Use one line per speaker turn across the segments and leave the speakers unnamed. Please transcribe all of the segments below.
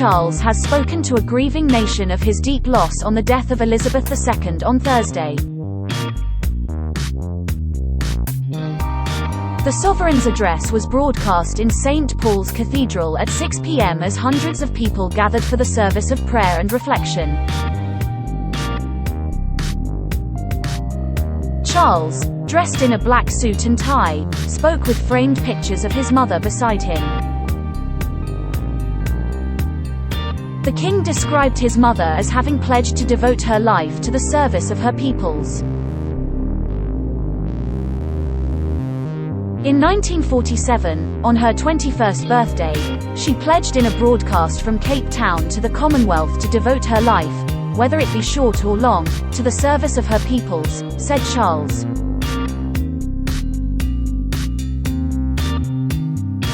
Charles has spoken to a grieving nation of his deep loss on the death of Elizabeth II on Thursday. The sovereign's address was broadcast in St. Paul's Cathedral at 6 p.m. as hundreds of people gathered for the service of prayer and reflection. Charles, dressed in a black suit and tie, spoke with framed pictures of his mother beside him. The king described his mother as having pledged to devote her life to the service of her peoples. In 1947, on her 21st birthday, she pledged in a broadcast from Cape Town to the Commonwealth to devote her life, whether it be short or long, to the service of her peoples, said Charles.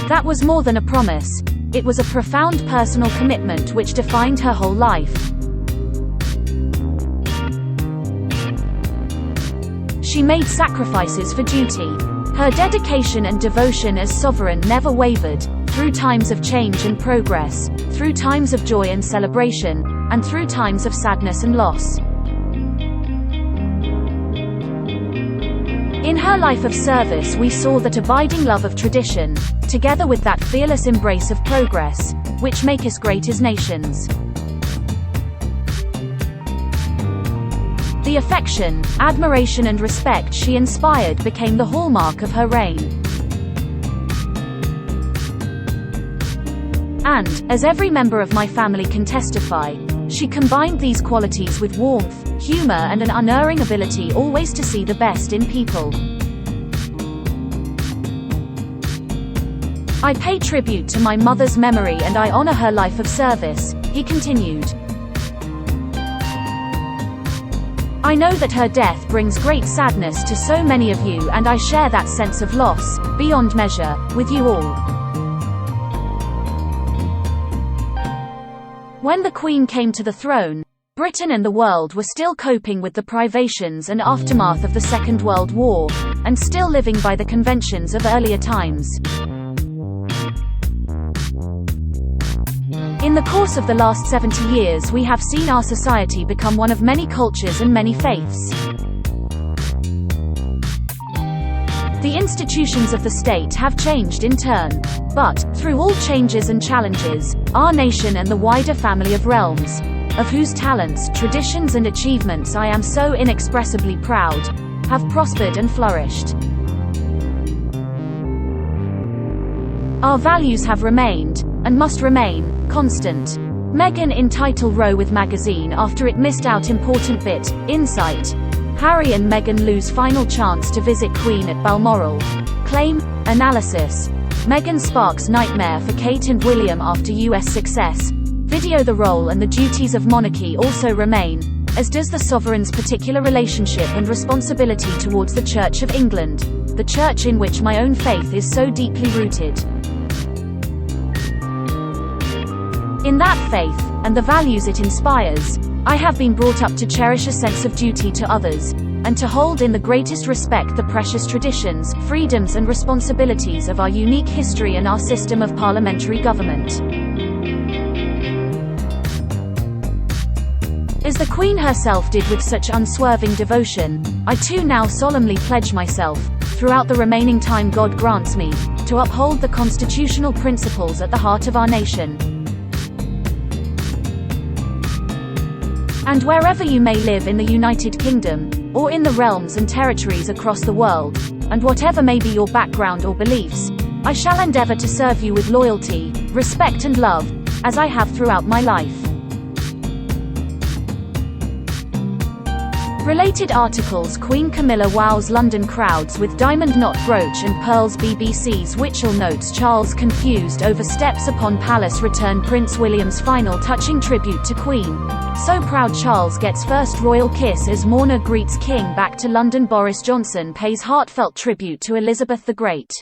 That was more than a promise. It was a profound personal commitment which defined her whole life. She made sacrifices for duty. Her dedication and devotion as sovereign never wavered, through times of change and progress, through times of joy and celebration, and through times of sadness and loss. In her life of service we saw that abiding love of tradition, together with that fearless embrace of progress, which make us great as nations. The affection, admiration and respect she inspired became the hallmark of her reign. And, as every member of my family can testify, she combined these qualities with warmth, humor and an unerring ability always to see the best in people. I pay tribute to my mother's memory and I honor her life of service, he continued. I know that her death brings great sadness to so many of you and I share that sense of loss, beyond measure, with you all. When the Queen came to the throne, Britain and the world were still coping with the privations and aftermath of the Second World War, and still living by the conventions of earlier times. In the course of the last 70 years we have seen our society become one of many cultures and many faiths. The institutions of the state have changed in turn. But, through all changes and challenges, our nation and the wider family of realms, of whose talents, traditions and achievements I am so inexpressibly proud, have prospered and flourished. Our values have remained, and must remain, constant. Meghan in title row with magazine after it missed out important bit, insight. Harry and Meghan lose final chance to visit Queen at Balmoral. Claim, analysis. Meghan sparks nightmare for Kate and William after US success. Video. The role and the duties of monarchy also remain, as does the sovereign's particular relationship and responsibility towards the Church of England, the church in which my own faith is so deeply rooted. In that faith, and the values it inspires, I have been brought up to cherish a sense of duty to others, and to hold in the greatest respect the precious traditions, freedoms and responsibilities of our unique history and our system of parliamentary government. As the Queen herself did with such unswerving devotion, I too now solemnly pledge myself, throughout the remaining time God grants me, to uphold the constitutional principles at the heart of our nation. And wherever you may live in the United Kingdom, or in the realms and territories across the world, and whatever may be your background or beliefs, I shall endeavor to serve you with loyalty, respect and love, as I have throughout my life. Related articles. Queen Camilla wows London crowds with diamond knot brooch and pearls. BBC's Witchell notes Charles confused over steps upon palace return. Prince William's final touching tribute to Queen. So proud Charles gets first royal kiss as mourner greets King back to London. Boris Johnson pays heartfelt tribute to Elizabeth the Great.